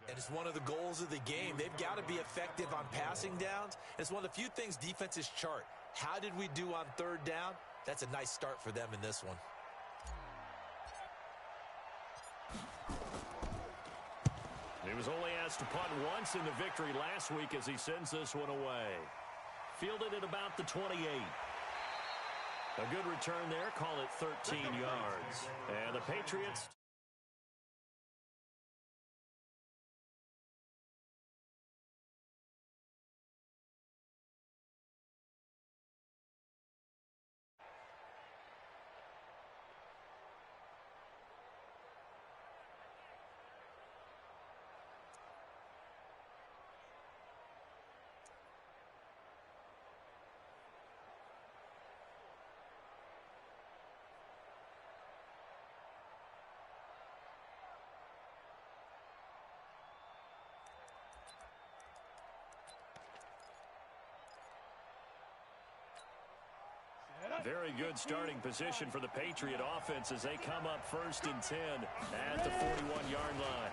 And it's one of the goals of the game. They've got to be effective on passing downs. It's one of the few things defenses chart. How did we do on third down? That's a nice start for them in this one. He was only asked to punt once in the victory last week as he sends this one away. Fielded at about the 28. A good return there. Call it 13 yards. And the Patriots... Very good starting position for the Patriot offense as they come up 1st and 10 at the 41-yard line.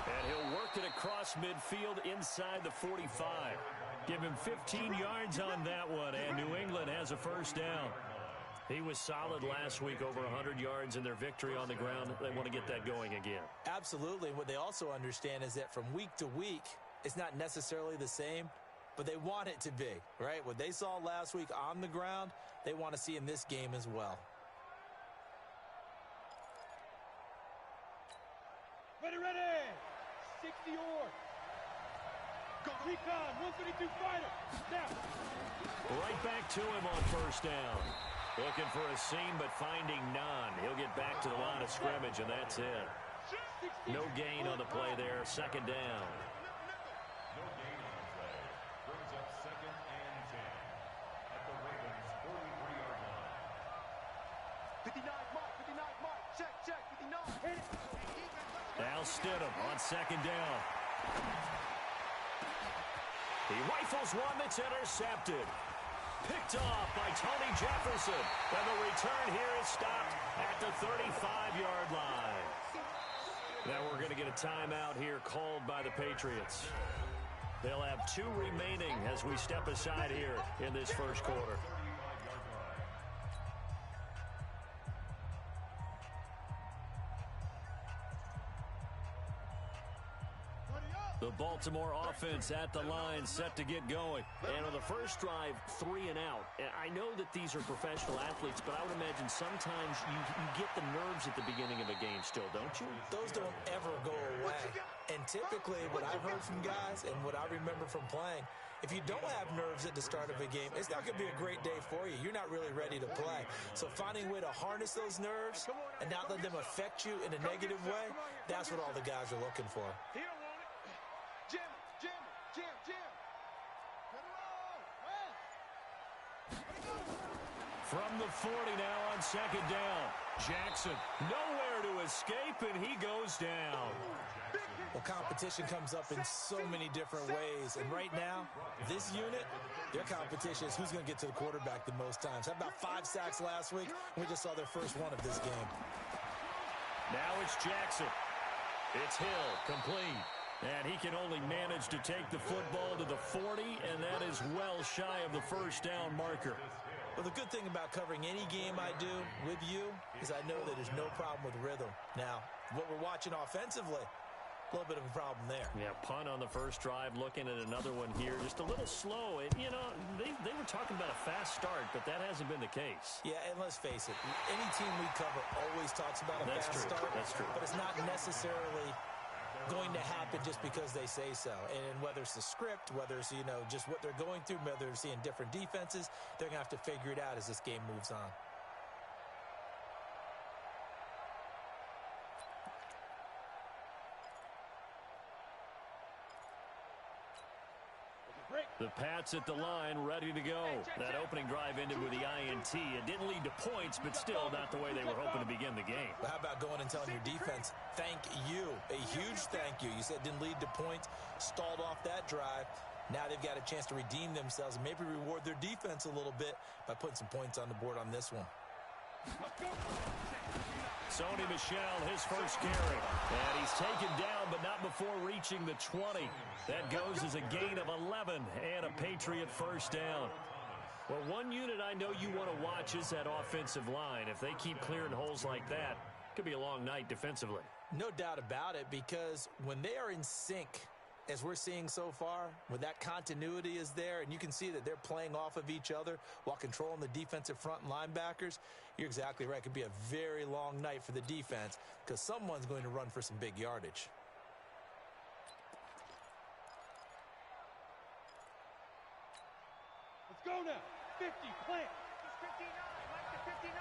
And he'll work it across midfield inside the 45. Give him 15 yards on that one, and New England has a first down. He was solid last week, over 100 yards in their victory on the ground. They want to get that going again. Absolutely. What they also understand is that from week to week, it's not necessarily the same, but they want it to be, right? What they saw last week on the ground, they want to see in this game as well. Ready, 60 yards. Go recon, 132 fighter. Now. Right back to him on first down. Looking for a seam, but finding none. He'll get back to the line of scrimmage, and that's it. No gain on the play there. Second down. No gain on the play. Brings up 2nd and 10 at the Ravens' 43-yard line. 59 mark, check, 59. Now Stidham on second down. He rifles one that's intercepted. Picked off by Tony Jefferson. And the return here is stopped at the 35-yard line. Now we're going to get a timeout here called by the Patriots. They'll have 2 remaining as we step aside here in this first quarter. The Baltimore offense at the line, set to get going. And on the first drive, 3 and out. And I know that these are professional athletes, but I would imagine sometimes you get the nerves at the beginning of a game still, don't you? Those don't ever go away. And typically, what I've heard from guys and what I remember from playing, if you don't have nerves at the start of a game, it's not going to be a great day for you. You're not really ready to play. So finding a way to harness those nerves and not let them affect you in a negative way, that's what all the guys are looking for. From the 40 now on second down. Jackson nowhere to escape, and he goes down. Well, competition comes up in so many different ways. And right now, this unit, their competition is who's going to get to the quarterback the most times. Had about 5 sacks last week. We just saw their first one of this game. Now it's Jackson. It's Hill, complete. And he can only manage to take the football to the 40, and that is well shy of the first down marker. Well, the good thing about covering any game I do with you is I know that there's no problem with rhythm. Now, what we're watching offensively, a little bit of a problem there. Yeah, punt on the first drive, looking at another one here. Just a little slow. And, you know, they were talking about a fast start, but that hasn't been the case. Yeah, and let's face it, any team we cover always talks about a fast start. That's true. But it's not necessarily going to happen just because they say so. And whether it's the script, whether it's, you know, just what they're going through, whether they're seeing different defenses, they're going to have to figure it out as this game moves on. The Pats at the line, ready to go. That opening drive ended with the INT. It didn't lead to points, but still not the way they were hoping to begin the game. But how about going and telling your defense, thank you, a huge thank you. You said it didn't lead to points, stalled off that drive. Now they've got a chance to redeem themselves and maybe reward their defense a little bit by putting some points on the board on this one. Sony Michel, his first carry. And he's taken down, but not before reaching the 20. That goes as a gain of 11 and a Patriot first down. Well, one unit I know you want to watch is that offensive line. If they keep clearing holes like that, it could be a long night defensively. No doubt about it, because when they are in sync, as we're seeing so far, when that continuity is there, and you can see that they're playing off of each other while controlling the defensive front and linebackers, you're exactly right. It could be a very long night for the defense because someone's going to run for some big yardage. Let's go now. 50, plant. He's 59, Mike to 59.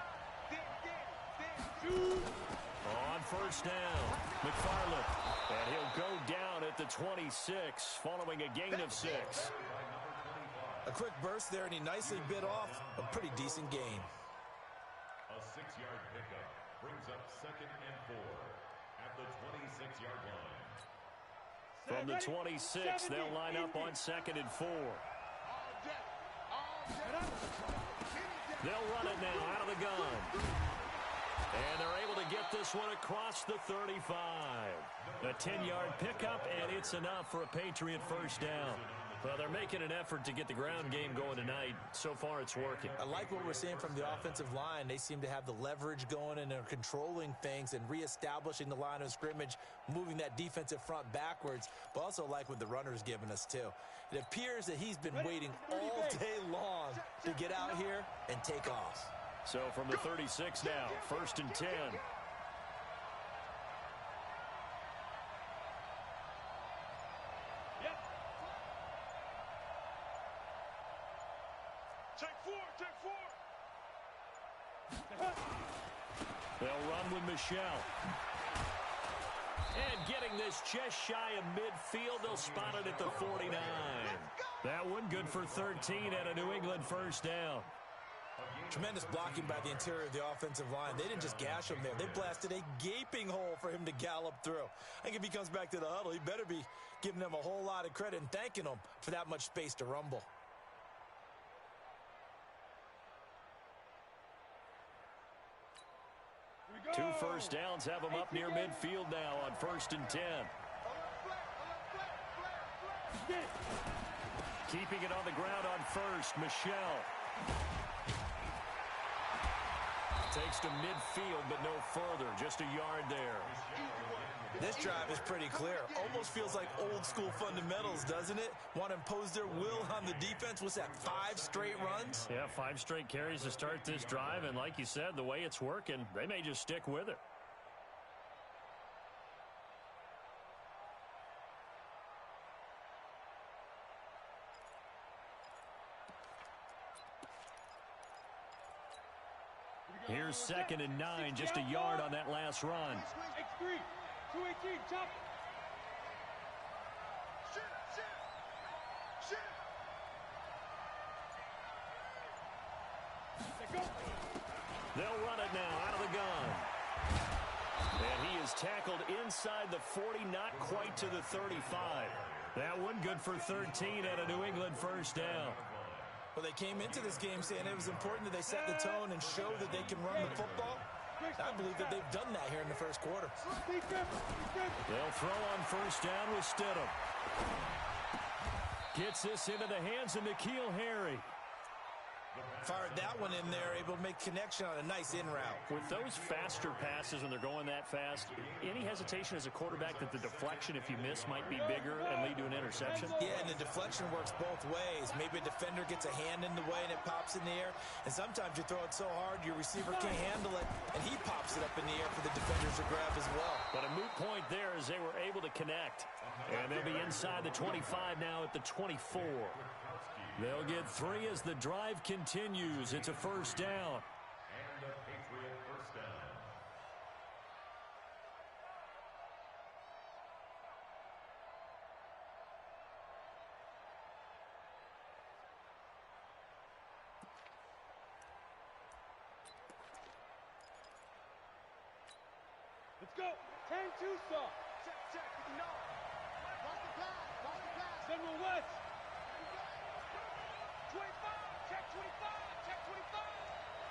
Shoot. On first down, McFarland. And he'll go down at the 26, following a gain of 6. A quick burst there, and he nicely bit off a pretty decent gain. A 6-yard pickup brings up 2nd and 4 at the 26-yard line. From the 26, they'll line up on 2nd and 4. They'll run it now out of the gun. And they're able to get this one across the 35. A 10-yard pickup, and it's enough for a Patriot first down. Well, they're making an effort to get the ground game going tonight. So far, it's working. I like what we're seeing from the offensive line. They seem to have the leverage going, and they're controlling things and reestablishing the line of scrimmage, moving that defensive front backwards, but also like what the runner's giving us, too. It appears that he's been waiting all day long to get out here and take off. So from the 36 now, 1st and 10. Yep. Take four. They'll run with Michel. And getting this just shy of midfield, they'll spot it at the 49. That one good for 13 and a New England first down. Tremendous blocking by the interior of the offensive line. They didn't just gash him there. They blasted a gaping hole for him to gallop through. I think if he comes back to the huddle, he better be giving them a whole lot of credit and thanking them for that much space to rumble. Two first downs have them up near midfield now on 1st and 10. Keeping it on the ground on 1st, Michel. Takes to midfield, but no further. Just a yard there. This drive is pretty clear. Almost feels like old school fundamentals, doesn't it? Want to impose their will on the defense. What's that, 5 straight runs? Yeah, 5 straight carries to start this drive. And like you said, the way it's working, they may just stick with it. Here's 2nd and 9, just a yard on that last run. X3, 218, chop. They'll run it now out of the gun. And he is tackled inside the 40, not quite to the 35. That one good for 13 and a New England first down. Well, they came into this game saying it was important that they set the tone and show that they can run the football. I believe that they've done that here in the first quarter. They'll throw on first down with Stidham. Gets this into the hands of N'Keal Harry. Fired that one in there, able to make connection on a nice in route. With those faster passes when they're going that fast, any hesitation as a quarterback that the deflection, if you miss, might be bigger and lead to an interception? Yeah, and the deflection works both ways. Maybe a defender gets a hand in the way and it pops in the air. And sometimes you throw it so hard your receiver can't handle it, and he pops it up in the air for the defenders to grab as well. But a moot point there as they were able to connect. And they'll be inside the 25 now at the 24. They'll get 3 as the drive continues. It's a first down. And a Patriot first down. Let's go. 10-2 stop. Check. No. Lost the pass. General West. 25, check 25.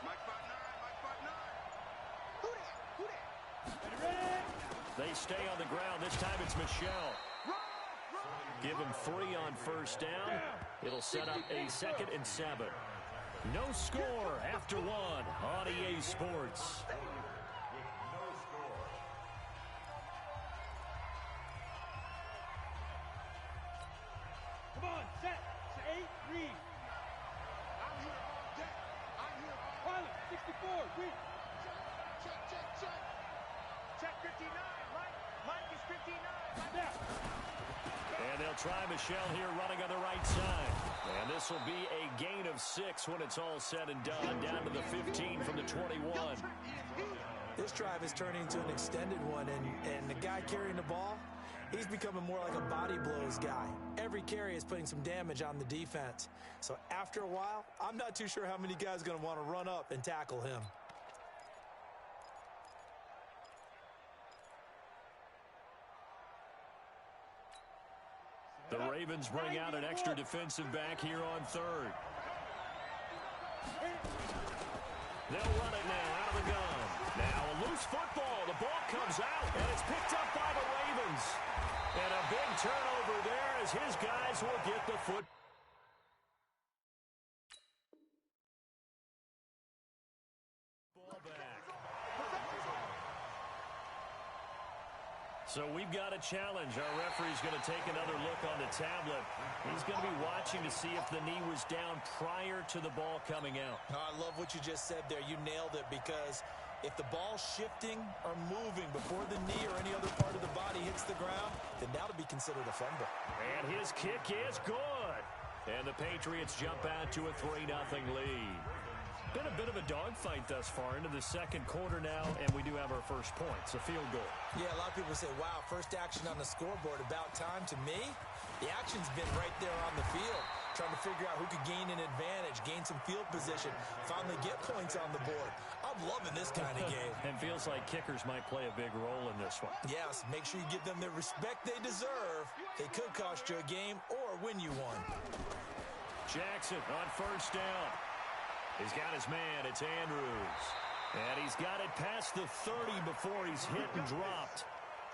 Mike 5-9. Who that? They stay on the ground. This time it's Michel. Give him 3 on first down. It'll set up a 2nd and 7. No score after 1 on EA Sports. Come on, set. 8, read. I'm here all day. I'm here all day. Pilot, 64, read. Check. Check 59. Mike is 59. Now. And they'll try Michel here running on the right side. And this will be a gain of 6 when it's all said and done. Down to the 15 from the 21. This drive is turning into an extended one, and the guy carrying the ball, he's becoming more like a body blows guy. Every carry is putting some damage on the defense. So after a while, I'm not too sure how many guys are going to want to run up and tackle him. The Ravens bring out an extra defensive back here on 3rd. They'll run it now out of the gun. Now a loose football. The ball comes out, and it's picked up by the Ravens. And a big turnover there as his guys will get the football back. So we've got a challenge. Our referee's going to take another look on the tablet. He's going to be watching to see if the knee was down prior to the ball coming out. Oh, I love what you just said there. You nailed it, because if the ball's shifting or moving before the knee or any other part of the body hits the ground, then that'll be considered a fumble. And his kick is good. And the Patriots jump out to a 3-0 lead. Been a bit of a dogfight thus far into the 2nd quarter now, and we do have our first point. It's a field goal. Yeah, a lot of people say, wow, first action on the scoreboard, about time. To me, the action's been right there on the field, trying to figure out who could gain an advantage, gain some field position, finally get points on the board. I'm loving this kind of game. And feels like kickers might play a big role in this one. Yes, make sure you give them the respect they deserve. They could cost you a game or win you one. Jackson on first down. He's got his man. It's Andrews. And he's got it past the 30 before he's hit and dropped.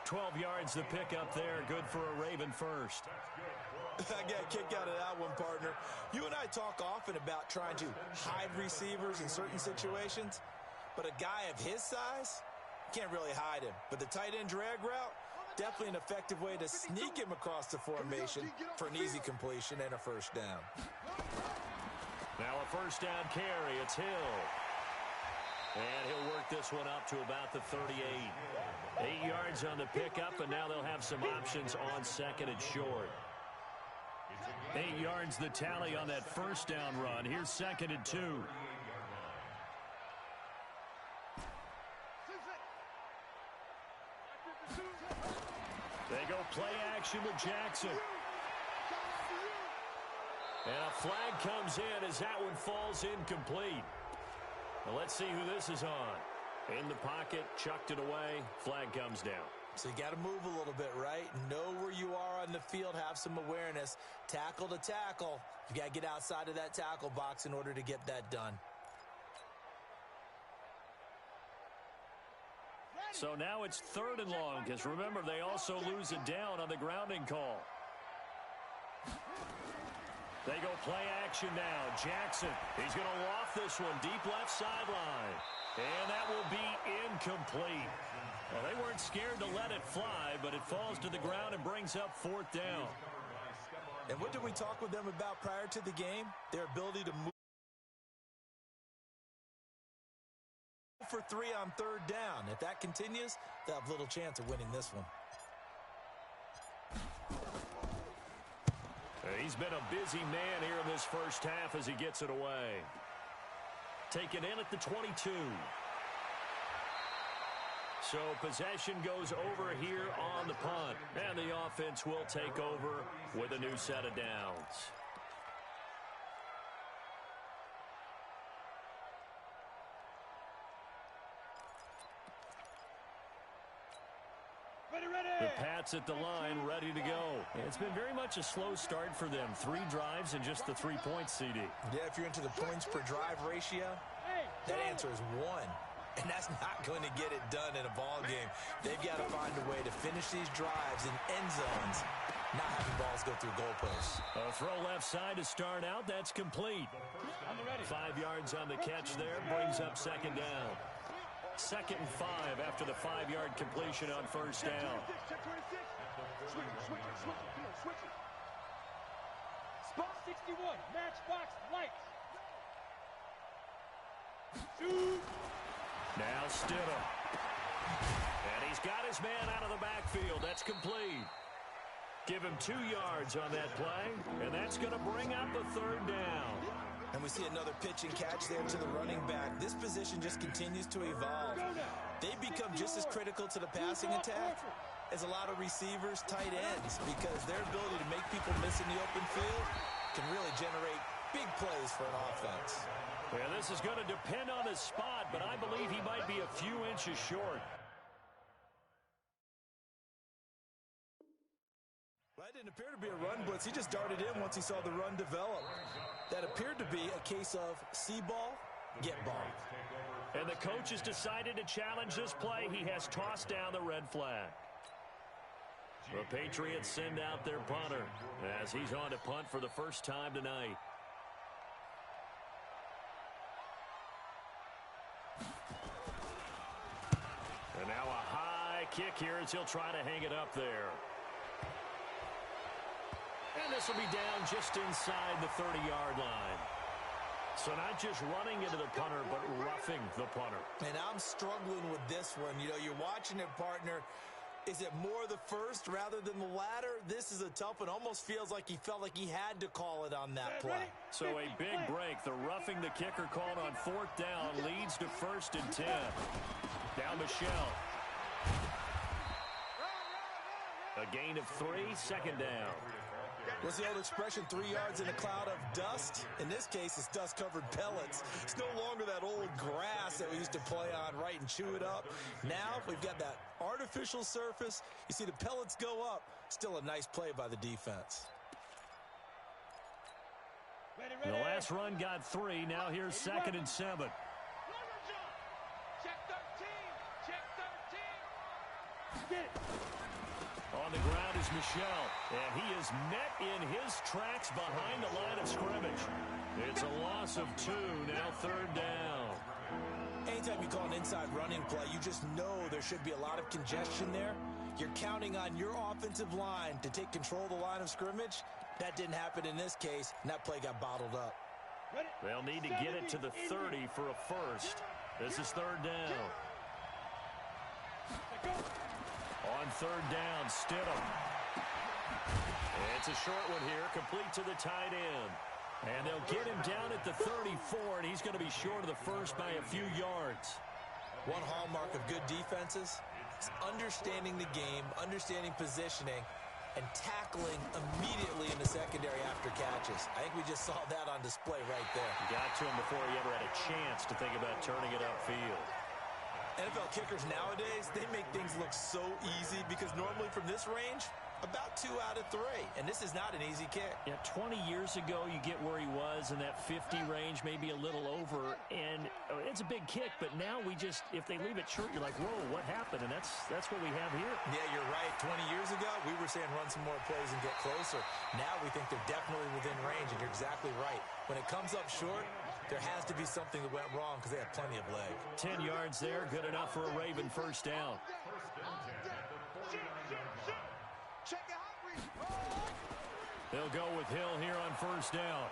12 yards to pick up there. Good for a Raven first. I got a kick out of that one, partner. You and I talk often about trying to hide receivers in certain situations, but a guy of his size can't really hide him. But the tight end drag route, definitely an effective way to sneak him across the formation for an easy completion and a first down. Now a first down carry. It's Hill. And he'll work this one up to about the 38. 8 yards on the pickup, and now they'll have some options on 2nd and short. 8 yards the tally on that first down run. Here's 2nd and 2. They go play action with Jackson. And a flag comes in as that one falls incomplete. Well, let's see who this is on. In the pocket, chucked it away. Flag comes down. So you got to move a little bit, right? Know where you are on the field, have some awareness. Tackle to tackle. You got to get outside of that tackle box in order to get that done. So now it's 3rd and long, because remember, they also lose it down on the grounding call. They go play action now. Jackson, he's going to loft this one deep left sideline. And that will be incomplete. Well, they weren't scared to let it fly, but it falls to the ground and brings up 4th down. And what did we talk with them about prior to the game? Their ability to move for 3 on 3rd down. If that continues, they'll have little chance of winning this one. He's been a busy man here in this first half as he gets it away. Taken in at the 22. So possession goes over here on the punt. And the offense will take over with a new set of downs. The Pats at the line, ready to go. It's been very much a slow start for them. 3 drives and just the 3 points, CD. Yeah, if you're into the points per drive ratio, that answer is 1. And that's not going to get it done in a ball game. They've got to find a way to finish these drives in end zones, not having balls go through goalposts. A throw left side to start out. That's complete. 5 yards on the catch there. Brings up second down. 2nd and 5 after the 5-yard completion on first down. Spot 61, matchbox lights. Shoot. Now Stidham. And he's got his man out of the backfield. That's complete. Give him 2 yards on that play, and that's going to bring up a 3rd down. And we see another pitch and catch there to the running back. This position just continues to evolve. They become just as critical to the passing attack as a lot of receivers, tight ends, because their ability to make people miss in the open field can really generate big plays for an offense. Yeah, this is going to depend on his spot, but I believe he might be a few inches short. That didn't appear to be a run blitz. He just darted in once he saw the run develop. That appeared to be a case of see ball, get ball. And the coach has decided to challenge this play. He has tossed down the red flag. The Patriots send out their punter as he's on to punt for the first time tonight. And now a high kick here as he'll try to hang it up there. And this will be down just inside the 30-yard line. So not just running into the punter, but roughing the punter. And I'm struggling with this one. You know, you're watching it, partner. Is it more the first rather than the latter? This is a tough one. Almost feels like he felt like he had to call it on that play. So a big break. The roughing the kicker called on 4th down leads to 1st and 10. Now Michelle. A gain of 3, 2nd down. What's the old expression, 3 yards in a cloud of dust? In this case, it's dust-covered pellets. It's no longer that old grass that we used to play on, right, and chew it up. Now we've got that artificial surface. You see the pellets go up. Still a nice play by the defense. The last run got 3. Now here's 2nd and 7. Check 13. Check 13. Get it. On the ground is Michelle, and he is met in his tracks behind the line of scrimmage. It's a loss of 2, now 3rd down. Anytime you call an inside running play, you just know there should be a lot of congestion there. You're counting on your offensive line to take control of the line of scrimmage. That didn't happen in this case, and that play got bottled up. They'll need to get it to the 30 for a first. This is 3rd down. On 3rd down, Stidham. It's a short one here, complete to the tight end. And they'll get him down at the 34, and he's going to be short of the first by a few yards. One hallmark of good defenses is understanding the game, understanding positioning, and tackling immediately in the secondary after catches. I think we just saw that on display right there. Got to him before he ever had a chance to think about turning it upfield. NFL kickers nowadays, they make things look so easy because normally from this range, about 2 out of 3. And this is not an easy kick. Yeah, 20 years ago, you get where he was in that 50 range, maybe a little over. And it's a big kick, but now we just, if they leave it short, you're like, whoa, what happened? And that's what we have here. Yeah, you're right. 20 years ago, we were saying run some more plays and get closer. Now we think they're definitely within range, and you're exactly right. When it comes up short, there has to be something that went wrong because they have plenty of leg. 10 yards there, good enough for a Raven first down. They'll go with Hill here on first down.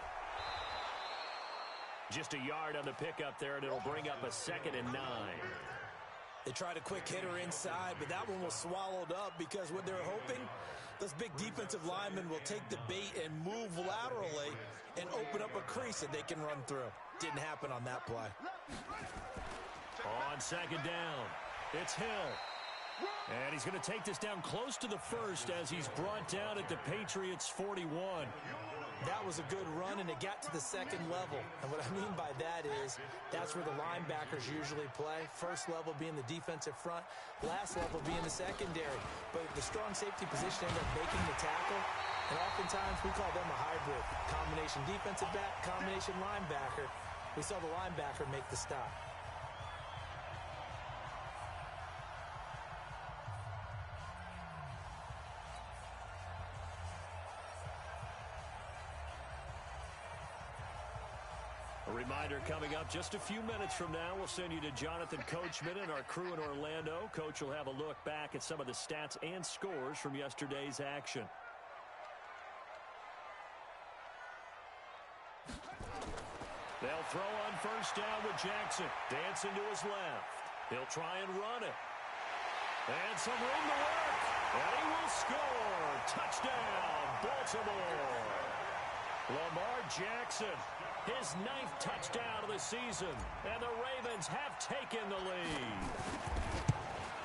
Just a yard on the pickup there, and it'll bring up a 2nd and 9. They tried a quick hitter inside, but that one was swallowed up because what they're hoping, those big defensive linemen will take the bait and move laterally and open up a crease that they can run through. Didn't happen on that play. On 2nd down, it's Hill. And he's going to take this down close to the first as he's brought down at the Patriots' 41. That was a good run, and it got to the 2nd level. And what I mean by that is that's where the linebackers usually play. First level being the defensive front, last level being the secondary. But the strong safety position ended up making the tackle, and oftentimes we call them a hybrid. Combination defensive back, combination linebacker. We saw the linebacker make the stop. Reminder coming up just a few minutes from now. We'll send you to Jonathan Coachman and our crew in Orlando. Coach will have a look back at some of the stats and scores from yesterday's action. They'll throw on first down with Jackson. Dancing to his left. He'll try and run it. And some room to work. And he will score. Touchdown, Baltimore. Lamar Jackson, his 9th touchdown of the season. And the Ravens have taken the lead.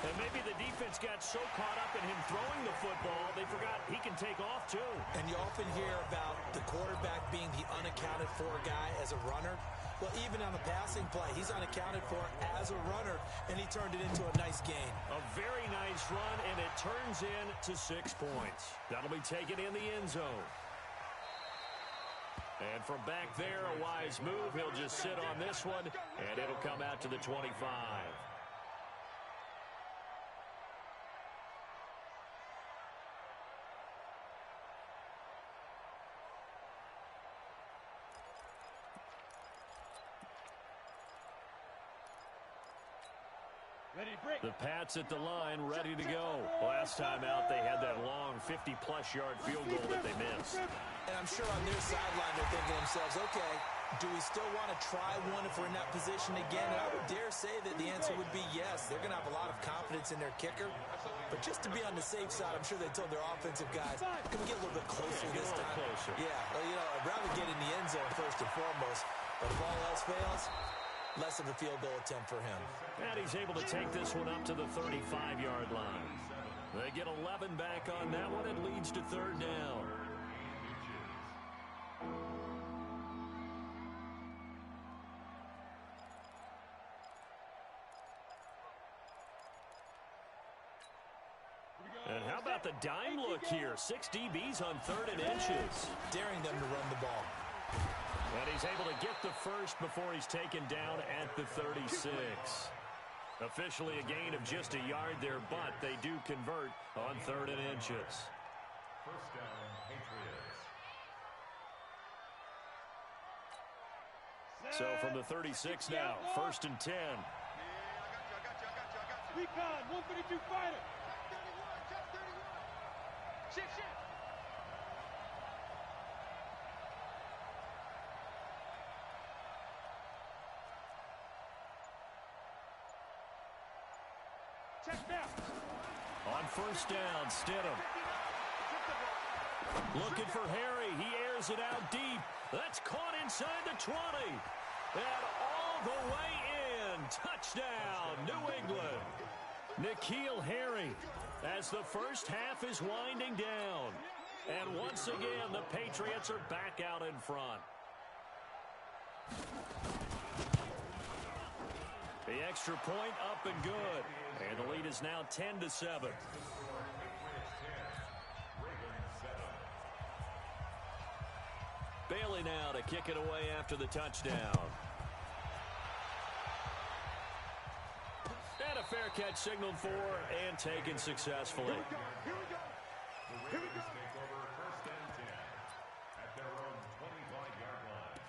And maybe the defense got so caught up in him throwing the football, they forgot he can take off too. And you often hear about the quarterback being the unaccounted for guy as a runner. Well, even on the passing play, he's unaccounted for as a runner, and he turned it into a nice gain. A very nice run, and it turns into 6 points. That'll be taken in the end zone. And from back there, a wise move. He'll just sit on this one, and it'll come out to the 25. The Pats at the line, ready to go. Last time out, they had that long 50-plus yard field goal that they missed. And I'm sure on their sideline, they're thinking to themselves, okay, do we still want to try one if we're in that position again? And I would dare say that the answer would be yes. They're going to have a lot of confidence in their kicker. But just to be on the safe side, I'm sure they told their offensive guys, can we get a little bit closer this time? Closer. Yeah, well, you know, I'd rather get in the end zone first and foremost. But if all else fails, less of a field goal attempt for him. And he's able to take this one up to the 35-yard line. They get 11 back on that one. It leads to 3rd down. And how about the dime look here? 6 DBs on 3rd and inches. Daring them to run the ball. And he's able to get the first before he's taken down at the 36. Officially a gain of just a yard there, but they do convert on 3rd and inches. First down, Patriots. Set. So from the 36 now, 1st and 10. I got you. Recon, 132 fighter. Check 31. Shift. Check down. On first down, Stidham. Looking for Harry. He airs it out deep. That's caught inside the 20. And all the way in. Touchdown, New England. N'Keal Harry as the first half is winding down. And once again, the Patriots are back out in front. The extra point up and good. And the lead is now 10-7. Bailey now to kick it away after the touchdown. And a fair catch signaled for and taken successfully. The Ravens take over 1st and 10 at their own 25-yard line.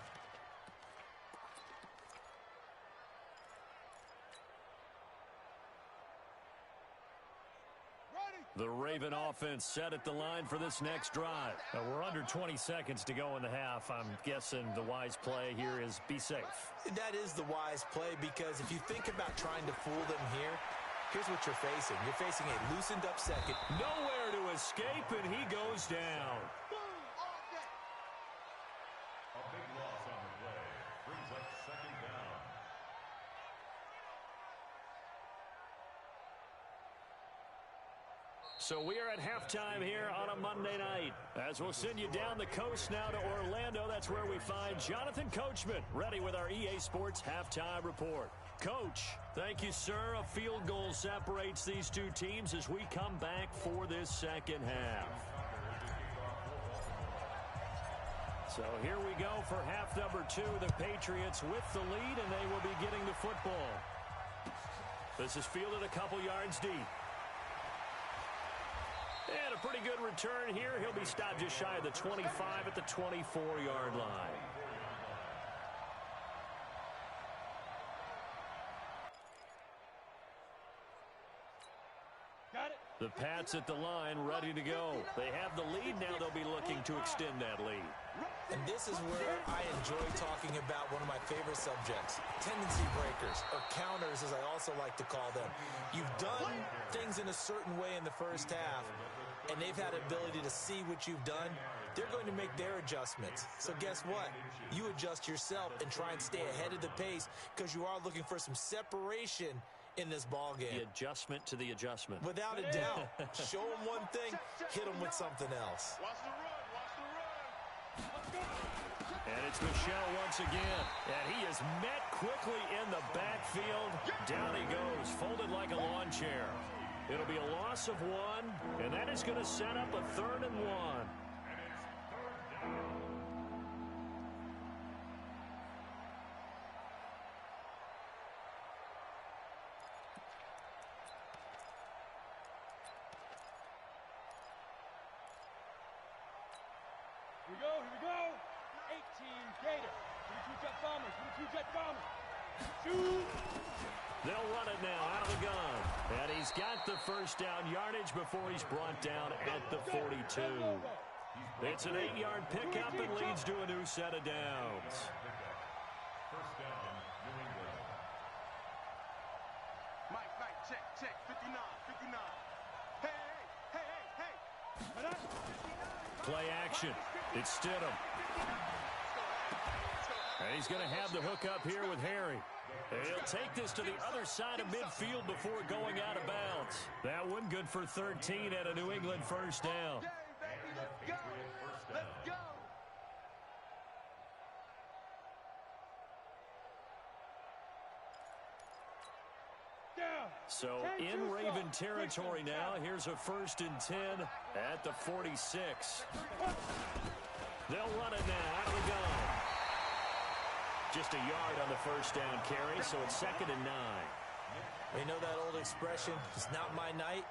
The Raven offense set at the line for this next drive. We're under 20 seconds to go in the half. I'm guessing the wise play here is be safe. That is the wise play, because if you think about trying to fool them here, here's what you're facing. You're facing a loosened up second. Nowhere to escape, and he goes down. A big loss on the play brings up 2nd down. So we are at halftime here on a Monday night. As we'll send you down the coast now to Orlando, that's where we find Jonathan Coachman, ready with our EA Sports Halftime Report. Coach, thank you, sir. A field goal separates these two teams as we come back for this second half. So here we go for half number 2. The Patriots with the lead, and they will be getting the football. This is fielded a couple yards deep. And a pretty good return here. He'll be stopped just shy of the 25 at the 24-yard line. Got it. The Pats at the line, ready to go. They have the lead now. They'll be looking to extend that lead. And this is where I enjoy talking about one of my favorite subjects, tendency breakers, or counters as I also like to call them. You've done things in a certain way in the first half, and they've had the ability to see what you've done. They're going to make their adjustments. So guess what? You adjust yourself and try and stay ahead of the pace because you are looking for some separation in this ball game. The adjustment to the adjustment. Without a doubt. Show them one thing, hit them with something else. Watch the run. Watch the run. And it's Michel once again. And he is met quickly in the backfield. Down he goes, folded like a lawn chair. It'll be a loss of 1, and that is going to set up a 3rd and 1. Here we go. 18 Gator. 22 Jet Bombers. 22 Jet Bombers. Shoot. They'll run it now out of the gun. And he's got the first down yardage before he's brought down at the 42. It's an 8-yard pickup and leads to a new set of downs. First down, New England. Mike, check. 59. Hey. Play action. It's Stidham. And he's going to have the hook up here with Harry. And he'll take this to the other side of midfield before going out of bounds. That one good for 13 at a New England first down. Let's go. So in Raven territory now. Here's a 1st and 10 at the 46. They'll run it now out of the gun. Just a yard on the first down carry, so it's 2nd and 9. You know that old expression, it's not my night?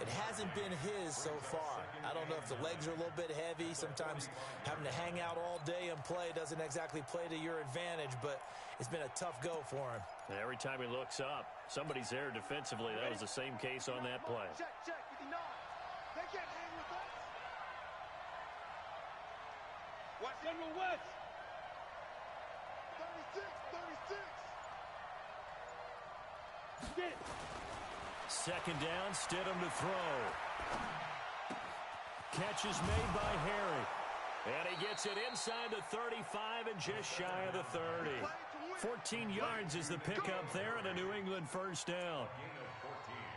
It hasn't been his so far. I don't know if the legs are a little bit heavy. Sometimes having to hang out all day and play doesn't exactly play to your advantage, but it's been a tough go for him. And every time he looks up, somebody's there defensively. That was the same case on that play. Check. 59. They can't hang with us. Watch General West. 36. Get it. 2nd down, Stidham to throw. Catch is made by Harry. And he gets it inside the 35 and just shy of the 30. 14 yards is the pickup there and a New England first down.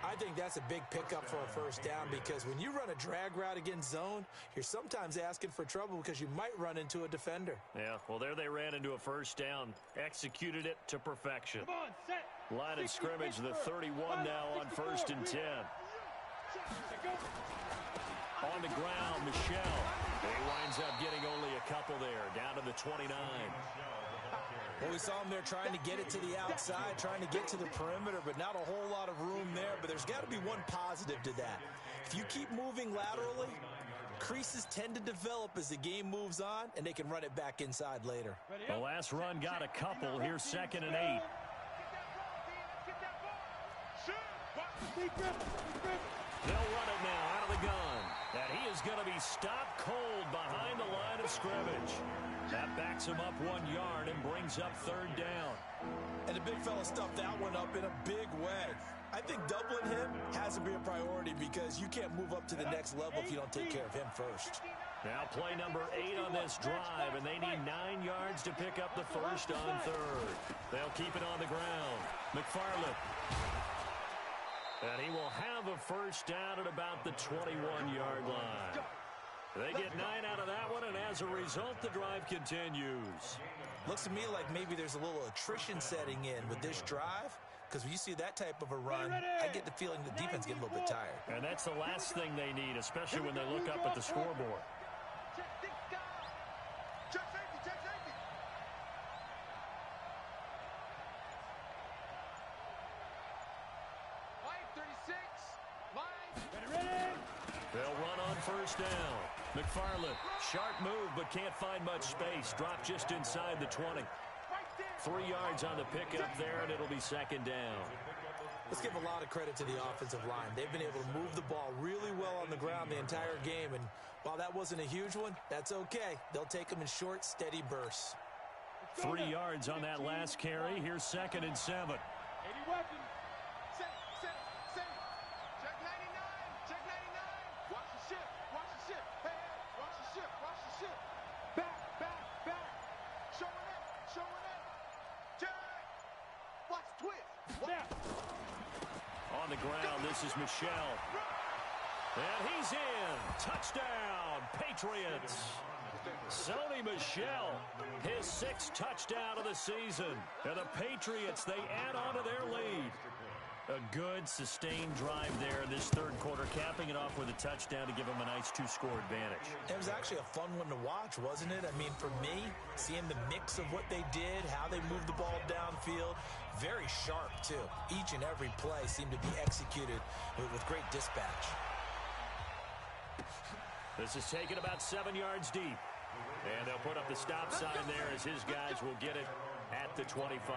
I think that's a big pickup for a first down because when you run a drag route against zone, you're sometimes asking for trouble because you might run into a defender. Yeah, well, there they ran into a first down. Executed it to perfection. Come on, set. Line of scrimmage, the 31 now on 1st and 10. On the ground, Michel. He winds up getting only a couple there, down to the 29. Well, we saw him there trying to get it to the outside, trying to get to the perimeter, but not a whole lot of room there. But there's got to be one positive to that. If you keep moving laterally, creases tend to develop as the game moves on, and they can run it back inside later. The last run got a couple. Here's 2nd and 8. They'll run it now out of the gun. And he is going to be stopped cold behind the line of scrimmage. That backs him up 1 yard and brings up 3rd down. And the big fella stuffed that one up in a big way. I think doubling him has to be a priority because you can't move up to the next level if you don't take care of him first. Now play number 8 on this drive, and they need 9 yards to pick up the first on 3rd. They'll keep it on the ground. McFarland. And he will have a first down at about the 21-yard line. They get 9 out of that one, and as a result, the drive continues. Looks to me like maybe there's a little attrition setting in with this drive, because when you see that type of a run, I get the feeling the defense getting a little bit tired. And that's the last thing they need, especially when they look up at the scoreboard. Check safety. Line 36. Ready. They'll run on first down. McFarland, sharp move, but can't find much space. Dropped just inside the 20. 3 yards on the pickup there, and it'll be 2nd down. Let's give a lot of credit to the offensive line. They've been able to move the ball really well on the ground the entire game, and while that wasn't a huge one, that's okay. They'll take them in short, steady bursts. 3 yards on that last carry. Here's 2nd and 7. 80 weapons. Set. Check 99. Check 99. Watch the ship. Watch the ship. Hey, watch the ship. Watch the ship. Back. Showing up. Check. Watch the twist. Snap. On the ground, this is Michel. And he's in. Touchdown, Patriots. Sony Michel, his 6th touchdown of the season. And the Patriots, they add on to their lead. A good, sustained drive there in this third quarter, capping it off with a touchdown to give them a nice 2-score advantage. It was actually a fun one to watch, wasn't it? I mean, for me, seeing the mix of what they did, how they moved the ball downfield, very sharp, too. Each and every play seemed to be executed with great dispatch. This is taken about 7 yards deep. And they'll put up the stop sign there as his guys will get it at the 25.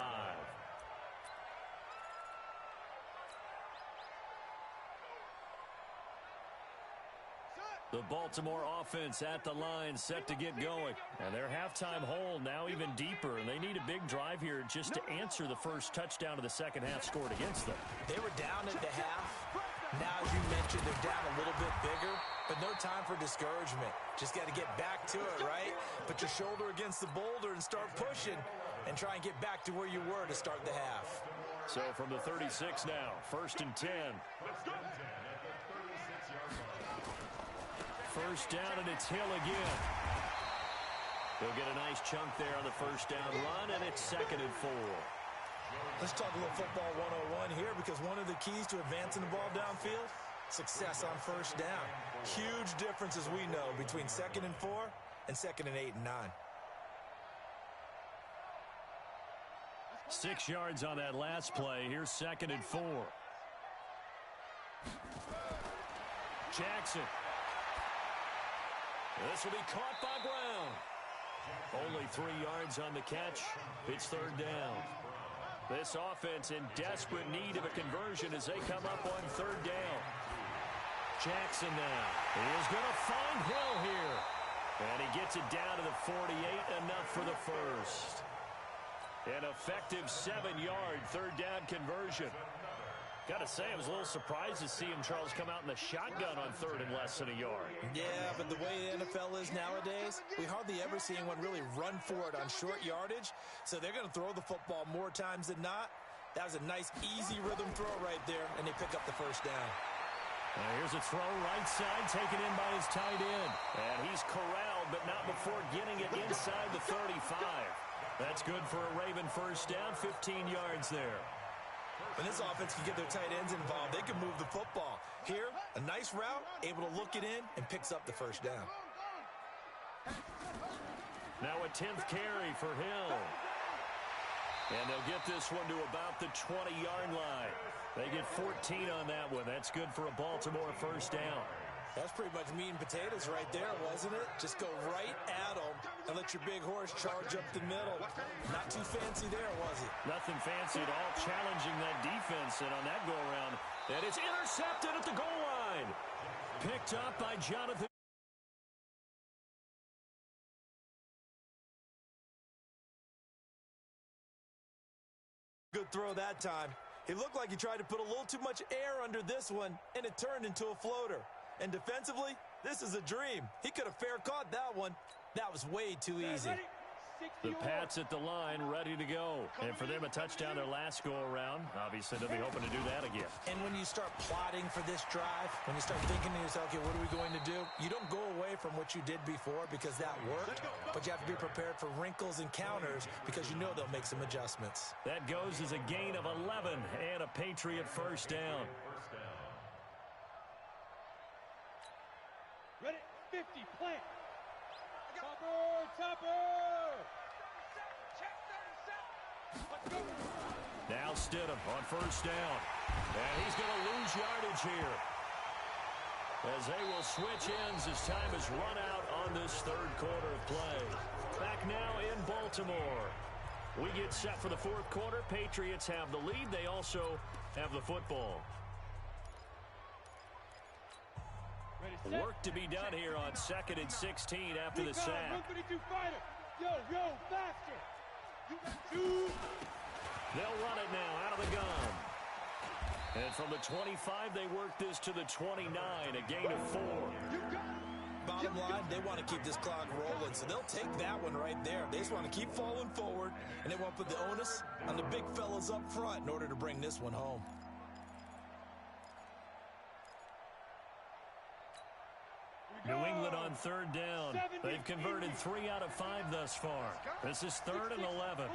The Baltimore offense at the line, set to get going. And their halftime hole now even deeper, and they need a big drive here just to answer the first touchdown of the second half scored against them. They were down at the half. Now, as you mentioned, they're down a little bit bigger, but no time for discouragement. Just got to get back to it, right? Put your shoulder against the boulder and start pushing and try and get back to where you were to start the half. So from the 36 now, 1st and 10. First down, and it's Hill again. They'll get a nice chunk there on the first down run, and it's 2nd and 4. Let's talk a little football 101 here, because one of the keys to advancing the ball downfield, success on first down. Huge difference, as we know, between 2nd and 4 and 2nd and 8 and 9. 6 yards on that last play. Here's 2nd and 4. Jackson. This will be caught by Brown. Only 3 yards on the catch. It's 3rd down. This offense in desperate need of a conversion as they come up on 3rd down. Jackson now. He is going to find Hill here. And he gets it down to the 48, enough for the first. An effective 7-yard 3rd down conversion. Got to say, I was a little surprised to see him, Charles, come out in the shotgun on 3rd and less than a yard. Yeah, but the way the NFL is nowadays, we hardly ever see anyone really run for it on short yardage. So they're going to throw the football more times than not. That was a nice, easy rhythm throw right there, and they pick up the first down. Here's a throw right side, taken in by his tight end. And he's corralled, but not before getting it inside the 35. That's good for a Raven first down, 15 yards there. When this offense can get their tight ends involved, they can move the football. Here, a nice route, able to look it in, and picks up the first down. Now a 10th carry for Hill. And they'll get this one to about the 20-yard line. They get 14 on that one. That's good for a Baltimore first down. That's pretty much meat and potatoes right there, wasn't it? Just go right at them and let your big horse charge up the middle. Not too fancy there, was it? Nothing fancy at all, challenging that defense. And on that go-around, and it's intercepted at the goal line. Picked up by Jonathan. Good throw that time. He looked like he tried to put a little too much air under this one, and it turned into a floater. And defensively, this is a dream. He could have fair caught that one. That was way too easy. The Pats at the line, ready to go. And for them, a touchdown their last go-around. Obviously, they'll be hoping to do that again. And when you start plotting for this drive, when you start thinking to yourself, okay, what are we going to do? You don't go away from what you did before because that worked, but you have to be prepared for wrinkles and counters because you know they'll make some adjustments. That goes as a gain of 11 and a Patriot first down. Ready, 50, plant. Topper! Now Stidham on first down. And he's going to lose yardage here. As they will switch ends as time is run out on this third quarter of play. Back now in Baltimore. We get set for the fourth quarter. Patriots have the lead. They also have the football. Work to be done here on 2nd and 16 after the sack. 152 fighter. Yo, faster. They'll run it now out of the gun. And from the 25, they work this to the 29, a gain of 4. Bottom line, they want to keep this clock rolling, so they'll take that one right there. They just want to keep falling forward, and they want to put the onus on the big fellas up front in order to bring this one home. New England on 3rd down. They've converted 3 out of 5 thus far. This is 3rd and 11.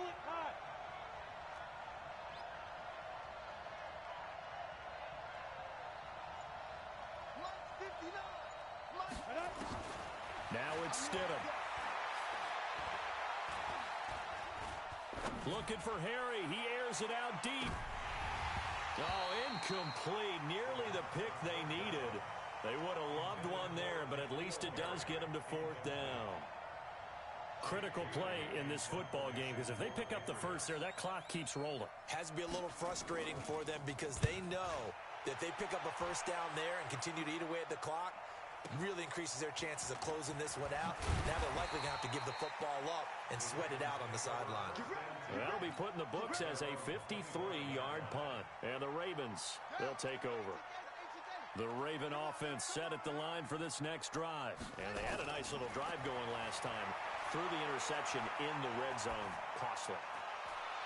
Now it's Stidham. Looking for Harry. He airs it out deep. Oh, incomplete. Nearly the pick they needed. They would have loved one there, but at least it does get them to 4th down. Critical play in this football game, because if they pick up the first there, that clock keeps rolling. Has to be a little frustrating for them because they know that they pick up a first down there and continue to eat away at the clock, really increases their chances of closing this one out. Now they're likely going to have to give the football up and sweat it out on the sideline. That'll be put in the books as a 53-yard punt. And the Ravens, they'll take over. The Raven offense set at the line for this next drive. And they had a nice little drive going last time. Threw the interception in the red zone. Costly.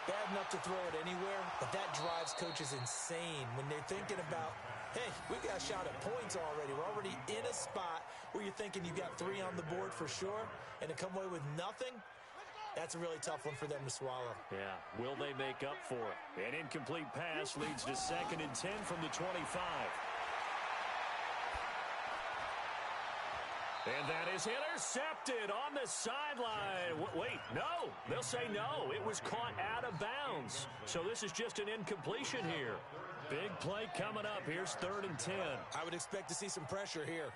Bad enough to throw it anywhere, but that drives coaches insane when they're thinking about, hey, we've got a shot at points already. We're already in a spot where you're thinking you've got 3 on the board for sure, and to come away with nothing, that's a really tough one for them to swallow. Yeah, will they make up for it? An incomplete pass leads to 2nd and 10 from the 25. And that is intercepted on the sideline. Wait, no. They'll say no. It was caught out of bounds. So this is just an incompletion here. Big play coming up. Here's 3rd and 10. I would expect to see some pressure here.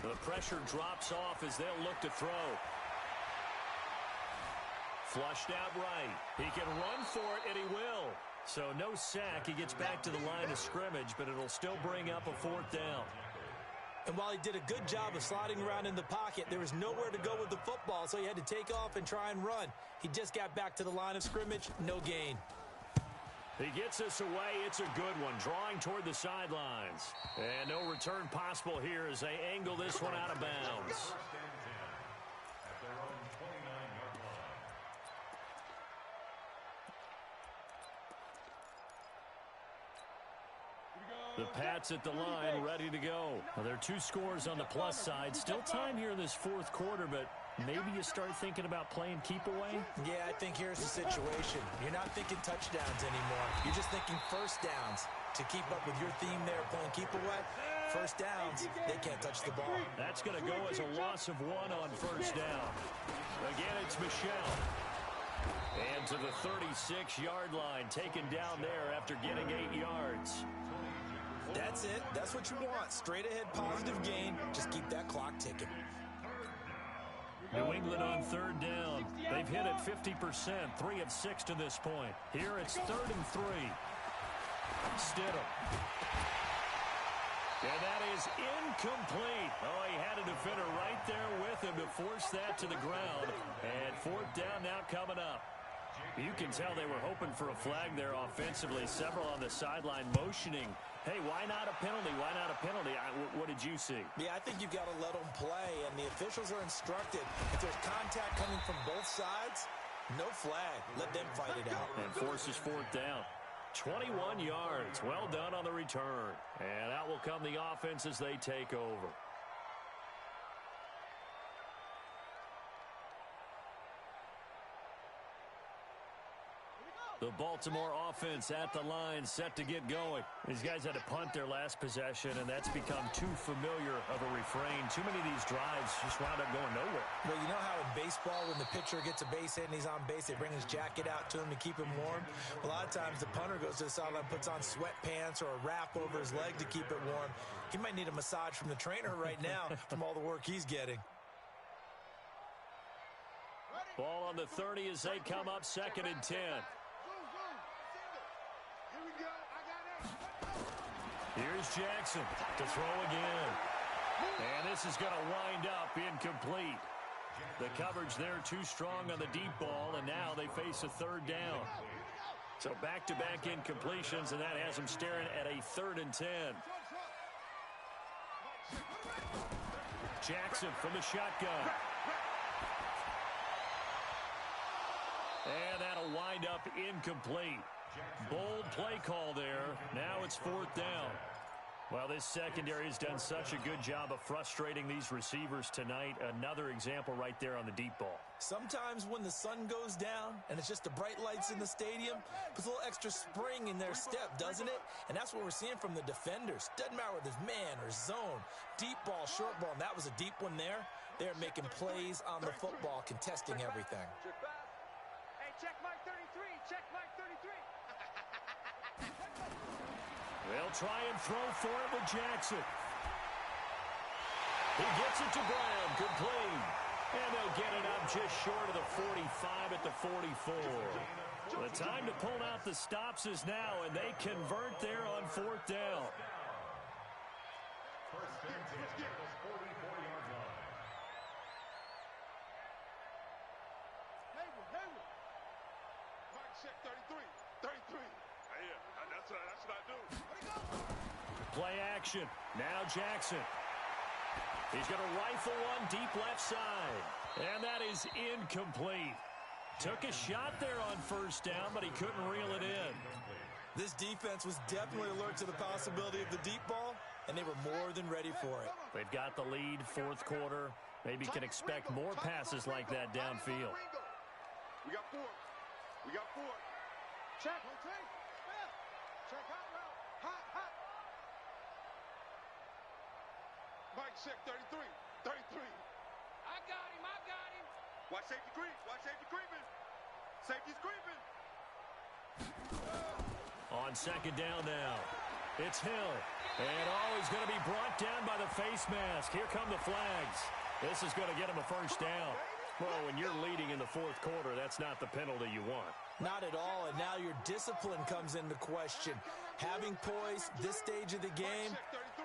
The pressure drops off as they'll look to throw. Flushed out right. He can run for it, and he will. So no sack. He gets back to the line of scrimmage, but it'll still bring up a 4th down. And while he did a good job of sliding around in the pocket, there was nowhere to go with the football, so he had to take off and try and run. He just got back to the line of scrimmage, no gain. He gets us away. It's a good one, drawing toward the sidelines. And no return possible here as they angle this one out of bounds. The Pats at the line, ready to go. Well, there are 2 scores on the plus side. Still time here in this 4th quarter, but maybe you start thinking about playing keep away? Yeah, I think here's the situation. You're not thinking touchdowns anymore. You're just thinking first downs. To keep up with your theme there, playing keep away, first downs, they can't touch the ball. That's going to go as a loss of 1 on 1st down. Again, it's Michelle. And to the 36-yard line, taken down there after getting 8 yards. That's it. That's what you want. Straight ahead, positive gain. Just keep that clock ticking. New England on 3rd down. They've hit it 50%, 3 of 6 to this point. Here it's 3rd and 3. Stidham. And that is incomplete. Oh, he had a defender right there with him to force that to the ground. And 4th down now coming up. You can tell they were hoping for a flag there offensively. Several on the sideline motioning. Hey, why not a penalty? Why not a penalty? What did you see? Yeah, I think you've got to let them play, and the officials are instructed. If there's contact coming from both sides, no flag. Let them fight it out. And forces 4th down. 21 yards. Well done on the return. And out will come the offense as they take over. The Baltimore offense at the line, set to get going. These guys had to punt their last possession, and that's become too familiar of a refrain. Too many of these drives just wound up going nowhere. Well, you know how in baseball, when the pitcher gets a base hit and he's on base, they bring his jacket out to him to keep him warm? A lot of times the punter goes to the sideline, puts on sweatpants or a wrap over his leg to keep it warm. He might need a massage from the trainer right now from all the work he's getting. Ball on the 30 as they come up 2nd and 10. Here we go. I got it. Here's Jackson to throw again. And this is going to wind up incomplete. The coverage there too strong on the deep ball, and now they face a 3rd down. So back-to-back incompletions, and that has them staring at a 3rd and 10. Jackson from the shotgun. And that'll wind up incomplete. Bold play call there. Now it's 4th down. Well, this secondary has done such a good job of frustrating these receivers tonight. Another example right there on the deep ball. Sometimes when the sun goes down and it's just the bright lights in the stadium, puts a little extra spring in their step, doesn't it? And that's what we're seeing from the defenders. Doesn't matter whether it's man or zone, deep ball, short ball, and that was a deep one there. They're making plays on the football, contesting everything. Hey, check Mike 33. Check Mike 33. They'll try and throw for it with Jackson. He gets it to Brown, complete. And they'll get it up just short of the 45 at the 44. The time to pull out the stops is now, and they convert there on 4th down. First and 10 at the 44-yard line. Hayward. Mike, check 33. 33. Yeah, that's what I do. Play action. Now Jackson. He's going to rifle one deep left side. And that is incomplete. Took a shot there on 1st down, but he couldn't reel it in. This defense was definitely alert to the possibility of the deep ball, and they were more than ready for it. They've got the lead, 4th quarter. Maybe can expect more passes like that downfield. We got 4. Check. Check hot route. Hot. Mike, check 33. 33. I got him. Watch safety creep. Creeping. Safety's creeping. On 2nd down now. It's Hill. And he's going to be brought down by the face mask. Here come the flags. This is going to get him a 1st down. Well, when you're leading in the 4th quarter, that's not the penalty you want. Not at all, and now your discipline comes into question. Having poise this stage of the game,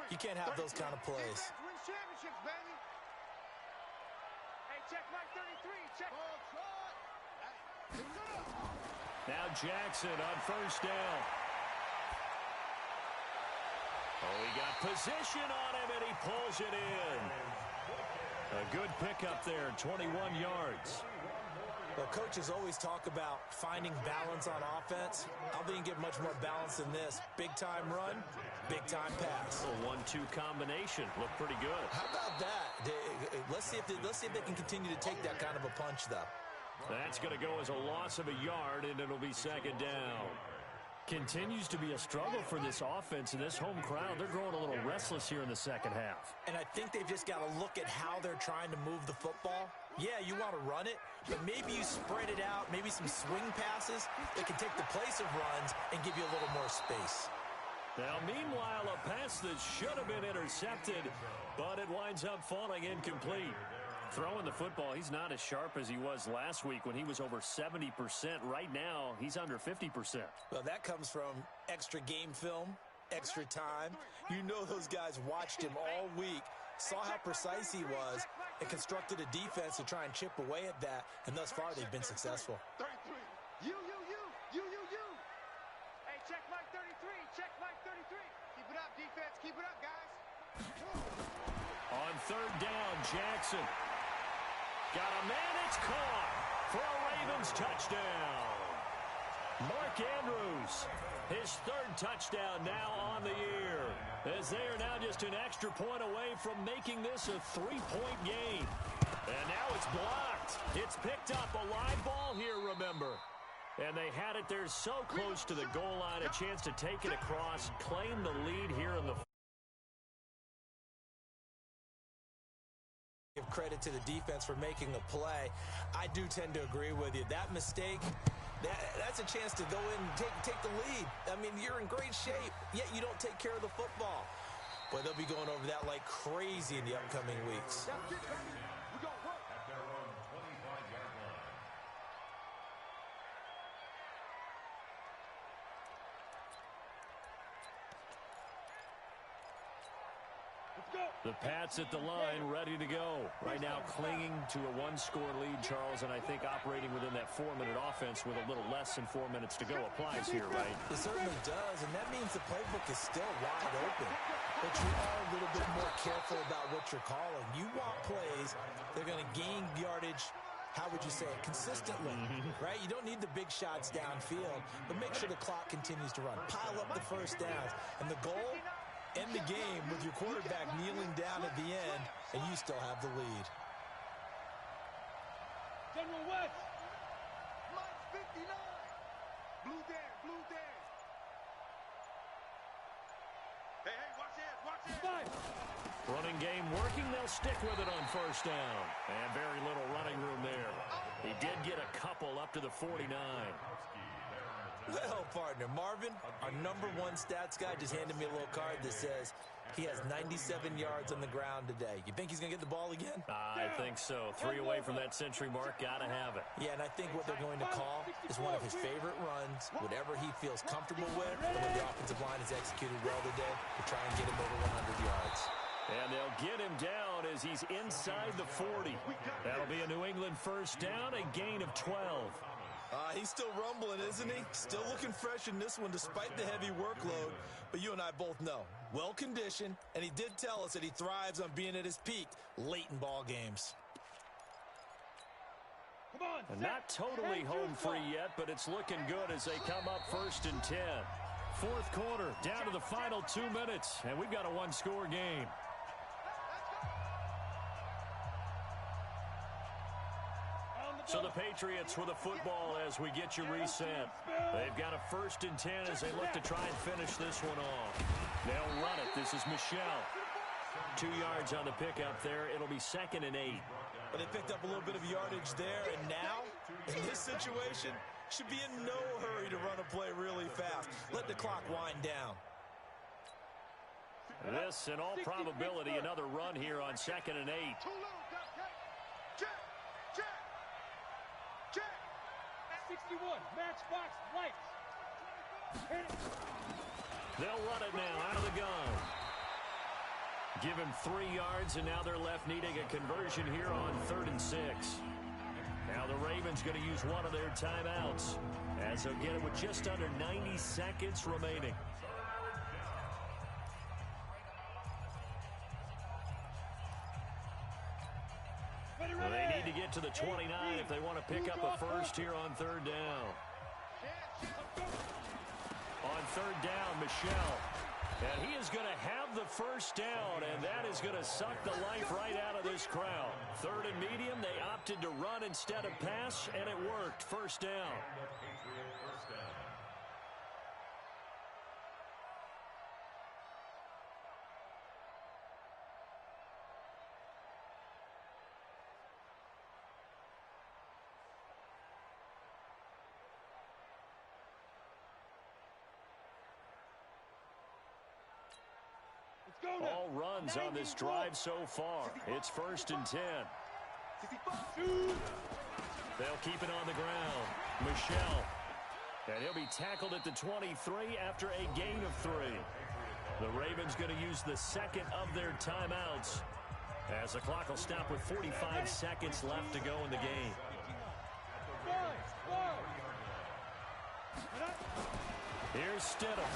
you can't have those kind of plays. Win championships, baby. Hey, check Mike 33. Check. Now Jackson on 1st down. Oh, he got position on him, and he pulls it in. A good pickup there, 21 yards. Well, coaches always talk about finding balance on offense. I don't think you get much more balance than this. Big-time run, big-time pass. A 1-2 combination. Looked pretty good. How about that? Let's see if they can continue to take that kind of a punch, though. That's going to go as a loss of a yard, and it'll be 2nd down. Continues to be a struggle for this offense and this home crowd. They're growing a little restless here in the 2nd half. And I think they've just got to look at how they're trying to move the football. Yeah, you want to run it, but maybe you spread it out, maybe some swing passes that can take the place of runs and give you a little more space. Now, meanwhile, a pass that should have been intercepted, but it winds up falling incomplete. Throwing the football, he's not as sharp as he was last week when he was over 70%. Right now, he's under 50%. Well, that comes from extra game film, extra time. You know those guys watched him all week, saw how precise he was, and constructed a defense to try and chip away at that, and thus far they've been successful. 33. You. Hey, check Mike 33. Check Mike 33. Keep it up, defense. Keep it up, guys. On 3rd down, Jackson. Got a man, it's caught for a Ravens touchdown. Mark Andrews, his 3rd touchdown now on the year, as they are now just an extra point away from making this a 3-point game. And now it's blocked. It's picked up, a live ball here, remember. And they had it there so close to the goal line, a chance to take it across, claim the lead here in the Give credit to the defense for making a play. I do tend to agree with you. That mistake, that's a chance to go in and take the lead. I mean, you're in great shape, yet you don't take care of the football. Boy, they'll be going over that like crazy in the upcoming weeks. At their own 25-yard line. The Pats at the line, ready to go. Right now clinging to a one-score lead, Charles, and I think operating within that 4-minute offense with a little less than 4 minutes to go applies here, right? It certainly does, and that means the playbook is still wide open. But you are a little bit more careful about what you're calling. You want plays that are going to gain yardage, how would you say it, consistently, right? You don't need the big shots downfield, but make sure the clock continues to run. Pile up the first downs. And the goal, end the game with your quarterback kneeling down at the end, and you still have the lead. General West. Mike 59. Blue Dan, blue Dan. Hey, watch it, watch it. Five. Running game working. They'll stick with it on first down. And very little running room there. He did get a couple up to the 49. Well, partner, Marvin, our #1 stats guy, just handed me a little card that says he has 97 yards on the ground today. You think he's going to get the ball again? I think so. 3 away from that century mark. Got to have it. Yeah, and I think what they're going to call is one of his favorite runs, whatever he feels comfortable with, and when the offensive line has executed well today, to try and get him over 100 yards. And they'll get him down as he's inside the 40. That'll be a New England first down, a gain of 12. He's still rumbling, isn't he? Still looking fresh in this one despite the heavy workload. But you and I both know, well-conditioned, and he did tell us that he thrives on being at his peak late in ball games. Come on, And not totally home free yet, but it's looking good as they come up 1st and 10. Fourth quarter, down to the final 2 minutes, and we've got a one-score game. So the Patriots with a football as we get you reset. They've got a 1st and 10 as they look to try and finish this one off. They'll run it. This is Michelle. 2 yards on the pickup there. It'll be 2nd and 8. But they picked up a little bit of yardage there, and now, in this situation, should be in no hurry to run a play really fast. Let the clock wind down. This, in all probability, another run here on 2nd and 8. Too low, check, check, check. 61, matchbox lights. Hit it. They'll run it now out of the gun. Give him 3 yards, and now they're left needing a conversion here on 3rd and 6. Now the Ravens going to use one of their timeouts as they'll get it with just under 90 seconds remaining. They need to get to the 29 if they want to pick up a first here on 3rd down. On 3rd down, Michelle. And he is going to have the first down, and that is going to suck the life right out of this crowd. 3rd and medium, they opted to run instead of pass, and it worked. First down. All runs on this drive so far. It's 1st and 10. They'll keep it on the ground. Michelle. And he'll be tackled at the 23 after a gain of 3. The Ravens going to use the 2nd of their timeouts as the clock will stop with 45 seconds left to go in the game. Here's Stidham.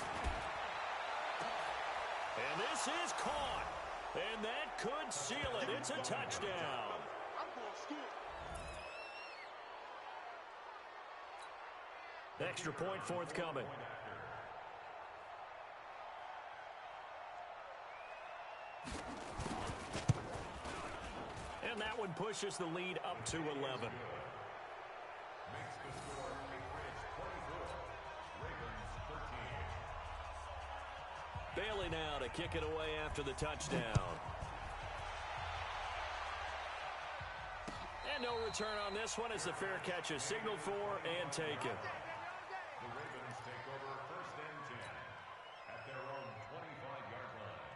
And this is caught. And that could seal it. It's a touchdown. Extra point forthcoming. And that one pushes the lead up to 11. Bailey now to kick it away after the touchdown. And no return on this one as the fair catch is signaled for and taken. The Ravens take over 1st and 10 at their own 25-yard line.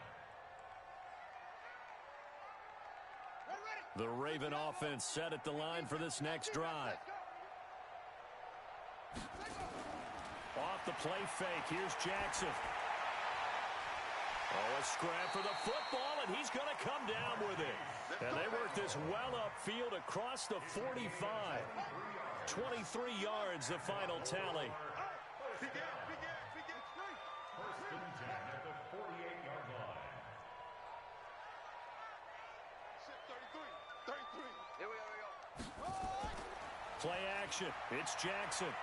The Raven offense set at the line for this next drive. Off the play fake, here's Jackson. Oh, a scrap for the football, and he's going to come down with it. And they work this well upfield across the 45. 23 yards, the final tally. First and 10 at the 48-yard line. 33. Here we go. Play action. It's Jackson.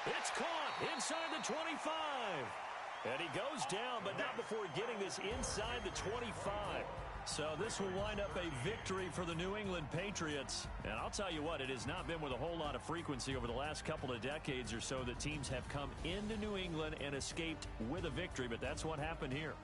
It's caught inside the 25. And he goes down, but not before getting this inside the 25. So this will wind up a victory for the New England Patriots. And I'll tell you what, it has not been with a whole lot of frequency over the last couple of decades or so that teams have come into New England and escaped with a victory. But that's what happened here.